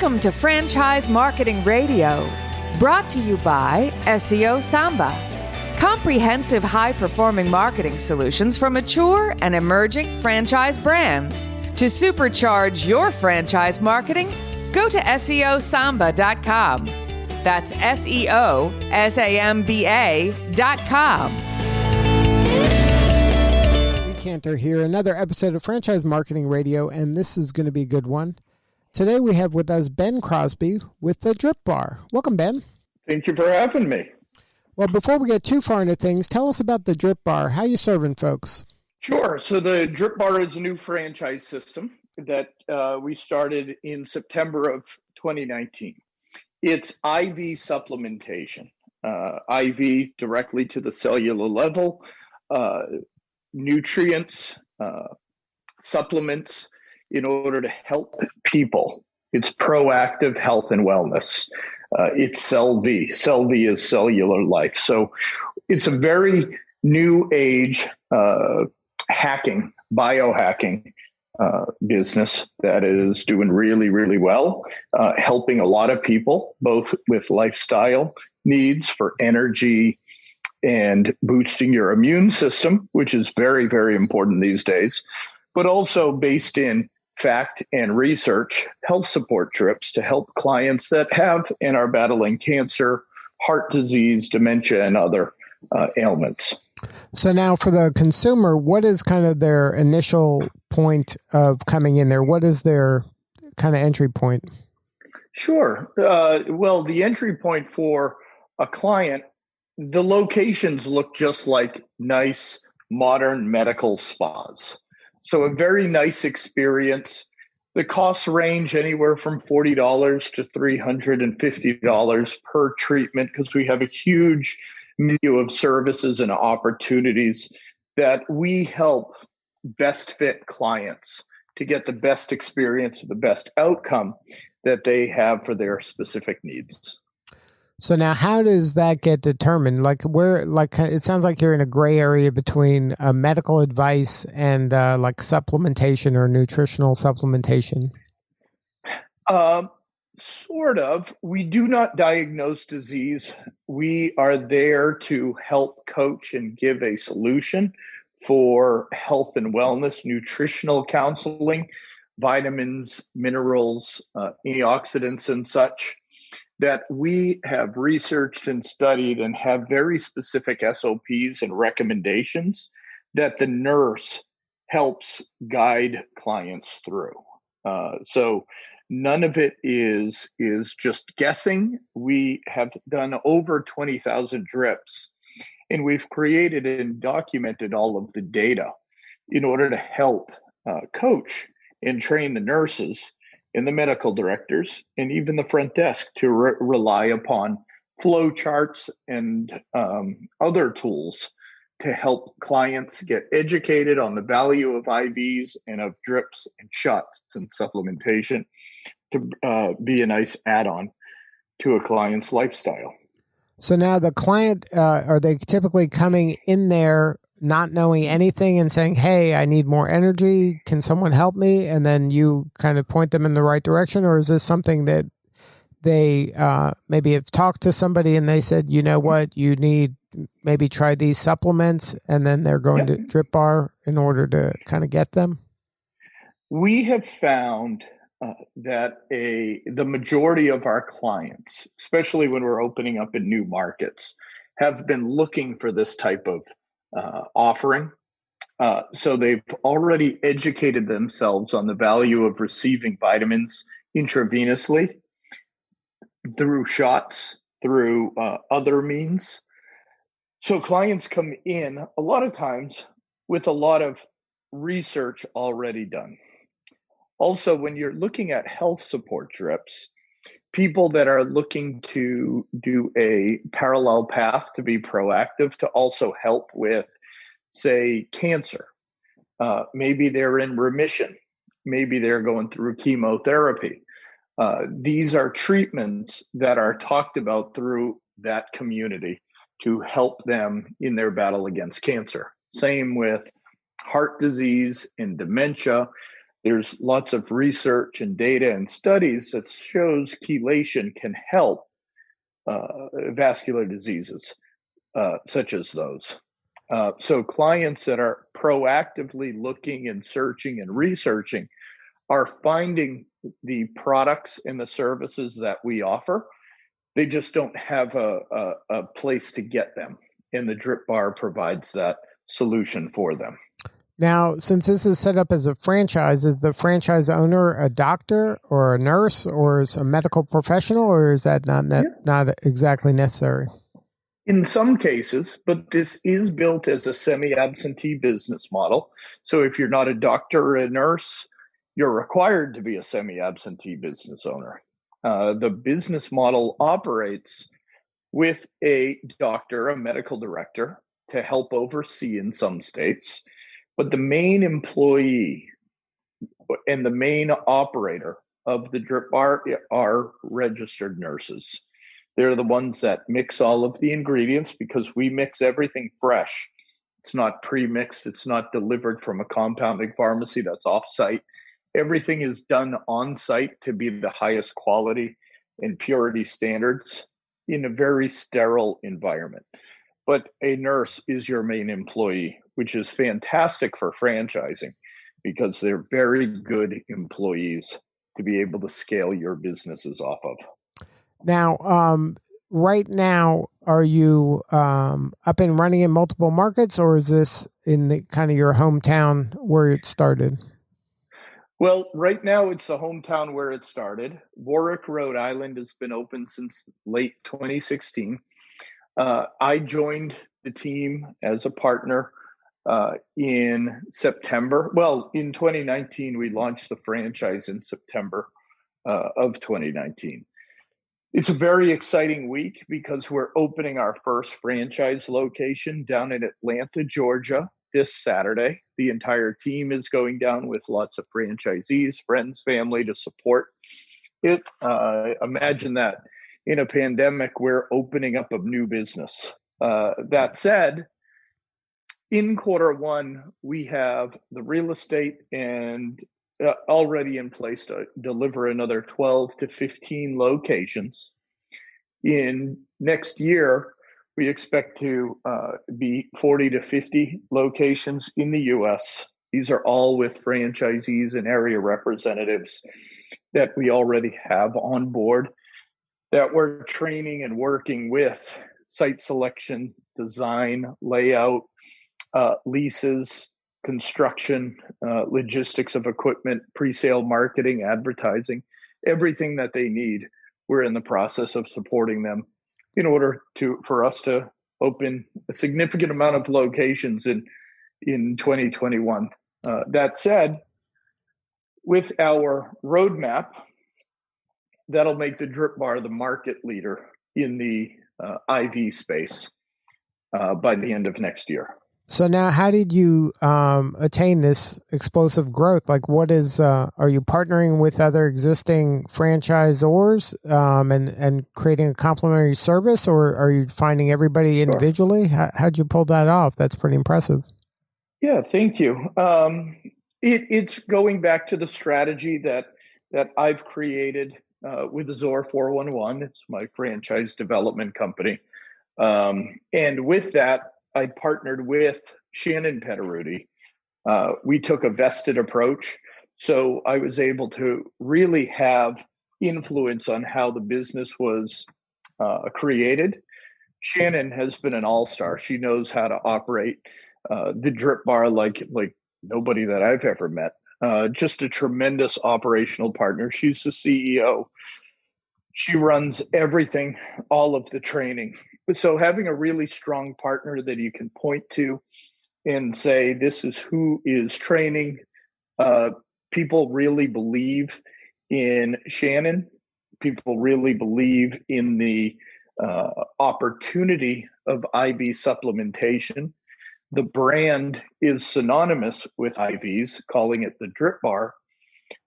Welcome to Franchise Marketing Radio, brought to you by SeoSamba. Comprehensive high-performing marketing solutions for mature and emerging franchise brands. To supercharge your franchise marketing, go to SeoSamba.com. That's SeoSamba.com. Cantor here, another episode of Franchise Marketing Radio, and this is going to be a good one. Today we have with us Ben Crosbie with the DRIPBaR. Welcome, Ben. Thank you for having me. Well, before we get too far into things, tell us about the DRIPBaR. How you serving folks? Sure. So the DRIPBaR is a new franchise system that we started in September of 2019. It's IV supplementation, IV directly to the cellular level, nutrients, supplements in order to help people. It's proactive health and wellness. It's CellV. CellV is cellular life. So it's a very new age hacking, biohacking business that is doing really, really well, helping a lot of people, both with lifestyle needs for energy and boosting your immune system, which is very, very important these days, but also based in fact and research, health support trips to help clients that have and are battling cancer, heart disease, dementia, and other ailments. So now for the consumer, what is kind of their initial point of coming in there? What is their kind of entry point? Sure. Well, the entry point for a client, the locations look just like nice, modern medical spas. So a very nice experience. The costs range anywhere from $40 to $350 per treatment because we have a huge menu of services and opportunities that we help best fit clients to get the best experience, the best outcome that they have for their specific needs. So now how does that get determined? It sounds like you're in a gray area between medical advice and like supplementation or nutritional supplementation. Sort of. We do not diagnose disease. We are there to help coach and give a solution for health and wellness, nutritional counseling, vitamins, minerals, antioxidants, and such, that we have researched and studied and have very specific SOPs and recommendations that the nurse helps guide clients through. So none of it is just guessing. We have done over 20,000 drips, and we've created and documented all of the data in order to help coach and train the nurses and the medical directors and even the front desk to rely upon flow charts and other tools to help clients get educated on the value of IVs and of drips and shots and supplementation to be a nice add-on to a client's lifestyle. So now the client, are they typically coming in there not knowing anything and saying, hey, I need more energy. Can someone help me? And then you kind of point them in the right direction? Or is this something that they maybe have talked to somebody and they said, you know what, you need maybe try these supplements, and then they're going to DRIPBaR in order to kind of get them? We have found that the majority of our clients, especially when we're opening up in new markets, have been looking for this type of offering. So they've already educated themselves on the value of receiving vitamins intravenously through shots, through other means. So clients come in a lot of times with a lot of research already done. Also, when you're looking at health support drips, people that are looking to do a parallel path to be proactive to also help with, say, cancer. Maybe they're in remission. Maybe they're going through chemotherapy. These are treatments that are talked about through that community to help them in their battle against cancer. Same with heart disease and dementia. There's lots of research and data and studies that shows chelation can help vascular diseases such as those. So clients that are proactively looking and searching and researching are finding the products and the services that we offer. They just don't have a place to get them. And the DRIPBaR provides that solution for them. Now, since this is set up as a franchise, is the franchise owner a doctor or a nurse or is a medical professional, or is that not exactly necessary? In some cases, but this is built as a semi-absentee business model. So if you're not a doctor or a nurse, you're required to be a semi-absentee business owner. The business model operates with a doctor, a medical director, to help oversee in some states. But the main employee and the main operator of the DRIPBaR are registered nurses. They're the ones that mix all of the ingredients because we mix everything fresh. It's not pre-mixed. It's not delivered from a compounding pharmacy that's off-site. Everything is done on-site to be the highest quality and purity standards in a very sterile environment. But a nurse is your main employee, which is fantastic for franchising because they're very good employees to be able to scale your businesses off of. Now, right now, are you up and running in multiple markets, or is this in the kind of your hometown where it started? Well, right now it's the hometown where it started. Warwick, Rhode Island has been open since late 2016. I joined the team as a partner in September. Well, in 2019, we launched the franchise in September of 2019. It's a very exciting week because we're opening our first franchise location down in Atlanta, Georgia this Saturday. The entire team is going down with lots of franchisees, friends, family to support it. Imagine that in a pandemic, we're opening up a new business. That said, in quarter one, we have the real estate and already in place to deliver another 12 to 15 locations. In next year, we expect to be 40 to 50 locations in the U.S. These are all with franchisees and area representatives that we already have on board that we're training and working with: site selection, design, layout, leases, construction, logistics of equipment, pre-sale marketing, advertising, everything that they need. We're in the process of supporting them in order for us to open a significant amount of locations in 2021. That said, with our roadmap, that'll make the DRIPBaR the market leader in the IV space by the end of next year. So now, how did you attain this explosive growth? Like, what is? Are you partnering with other existing franchisors and creating a complementary service, or are you finding everybody individually? Sure. How'd you pull that off? That's pretty impressive. Yeah, thank you. It's going back to the strategy that I've created with Zor 411. It's my franchise development company, and with that, I partnered with Shannon Petteruti. We took a vested approach, so I was able to really have influence on how the business was created. Shannon has been an all-star. She knows how to operate the DRIPBaR like nobody that I've ever met. Just a tremendous operational partner. She's the CEO. She runs everything, all of the training. So having a really strong partner that you can point to and say, this is who is training. People really believe in Shannon. People really believe in the opportunity of IV supplementation. The brand is synonymous with IVs, calling it the DRIPBaR.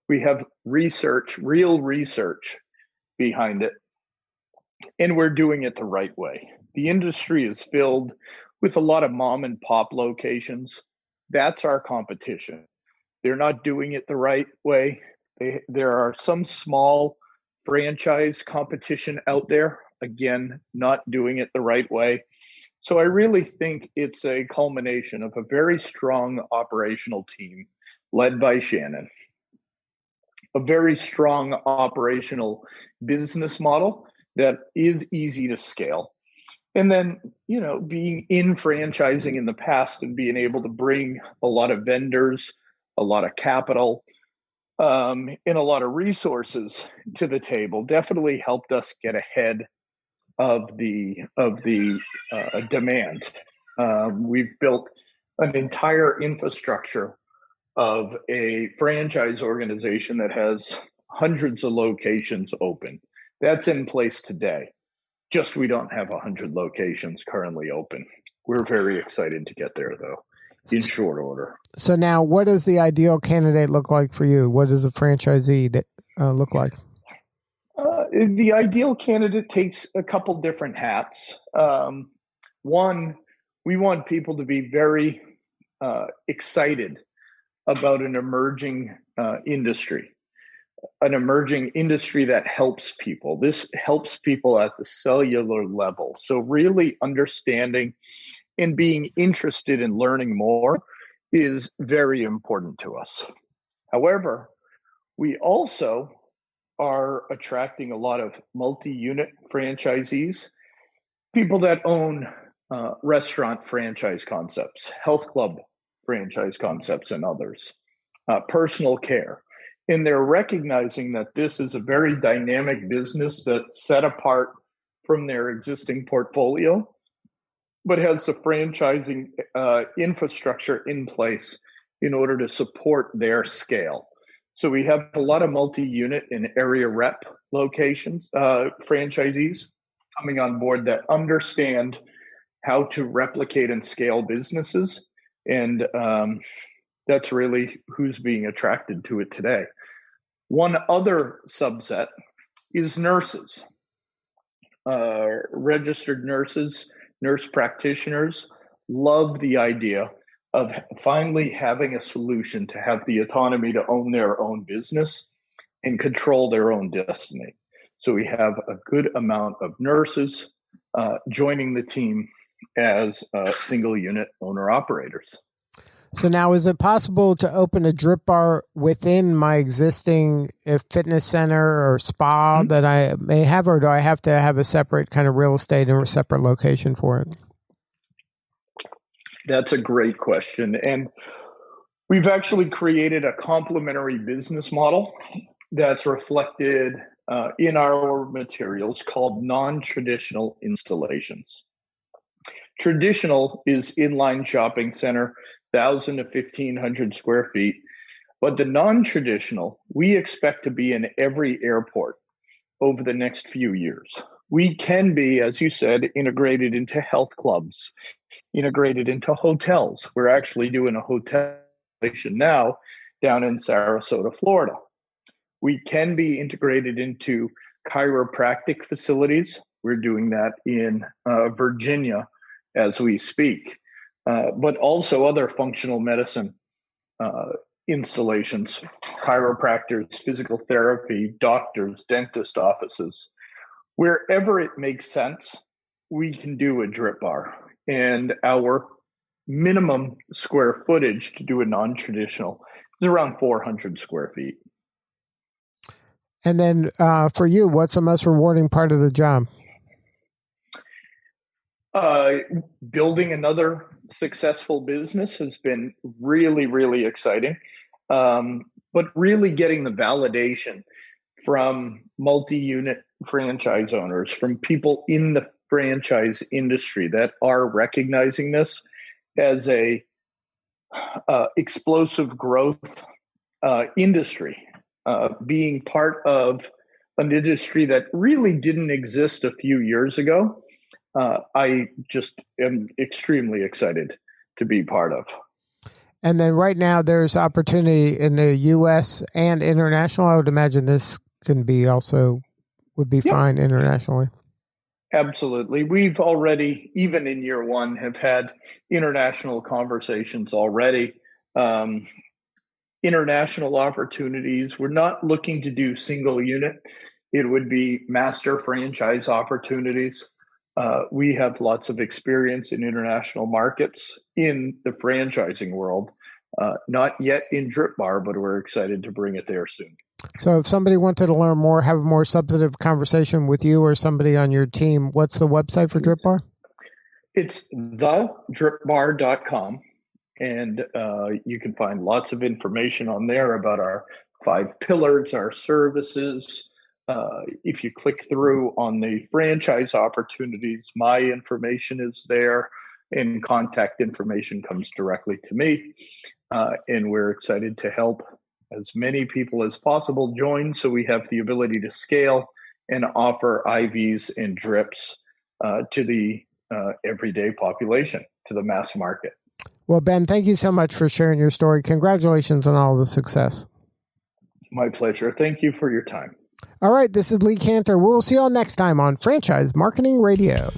We have research, real research behind it. And we're doing it the right way. The industry is filled with a lot of mom and pop locations. That's our competition. They're not doing it the right way. There are some small franchise competition out there, again, not doing it the right way. So I really think it's a culmination of a very strong operational team led by Shannon, a very strong operational business model that is easy to scale. And then, being in franchising in the past and being able to bring a lot of vendors, a lot of capital, and a lot of resources to the table definitely helped us get ahead of the demand. We've built an entire infrastructure of a franchise organization that has hundreds of locations open. That's in place today. Just we don't have 100 locations currently open. We're very excited to get there, though, in short order. So now, what does the ideal candidate look like for you? What does a franchisee look like? The ideal candidate takes a couple different hats. One, we want people to be very excited about an emerging industry. An emerging industry that helps people. This helps people at the cellular level. So really understanding and being interested in learning more is very important to us. However, we also are attracting a lot of multi-unit franchisees, people that own restaurant franchise concepts, health club franchise concepts, and others, personal care. And they're recognizing that this is a very dynamic business that's set apart from their existing portfolio, but has the franchising infrastructure in place in order to support their scale. So we have a lot of multi-unit and area rep locations, franchisees coming on board that understand how to replicate and scale businesses. And that's really who's being attracted to it today. One other subset is nurses, registered nurses, nurse practitioners love the idea of finally having a solution to have the autonomy to own their own business and control their own destiny. So we have a good amount of nurses joining the team as single unit owner operators. So now, is it possible to open a DRIPBaR within my existing fitness center or spa that I may have, or do I have to have a separate kind of real estate and a separate location for it? That's a great question. And we've actually created a complementary business model that's reflected in our materials called non-traditional installations. Traditional is inline shopping center, 1,000 to 1,500 square feet. But the non-traditional, we expect to be in every airport over the next few years. We can be, as you said, integrated into health clubs, integrated into hotels. We're actually doing a hotel now down in Sarasota, Florida. We can be integrated into chiropractic facilities. We're doing that in Virginia as we speak. But also other functional medicine installations, chiropractors, physical therapy, doctors, dentist offices. Wherever it makes sense, we can do a DRIPBaR. And our minimum square footage to do a non-traditional is around 400 square feet. And then for you, what's the most rewarding part of the job? Building another successful business has been really, really exciting. But really getting the validation from multi-unit franchise owners, from people in the franchise industry that are recognizing this as a explosive growth industry, being part of an industry that really didn't exist a few years ago. I just am extremely excited to be part of. And then right now there's opportunity in the U.S. and international. I would imagine this can be also would be fine internationally. Absolutely. We've already, even in year one, have had international conversations already. international opportunities. We're not looking to do single unit. It would be master franchise opportunities. We have lots of experience in international markets in the franchising world, not yet in DRIPBaR, but we're excited to bring it there soon. So if somebody wanted to learn more, have a more substantive conversation with you or somebody on your team, what's the website for DRIPBaR? It's thedripbar.com, and you can find lots of information on there about our 5 pillars, our services. If you click through on the franchise opportunities, my information is there, and contact information comes directly to me. And we're excited to help as many people as possible join, so we have the ability to scale and offer IVs and drips to the everyday population, to the mass market. Well, Ben, thank you so much for sharing your story. Congratulations on all the success. My pleasure. Thank you for your time. All right, this is Lee Cantor. We'll see you all next time on Franchise Marketing Radio.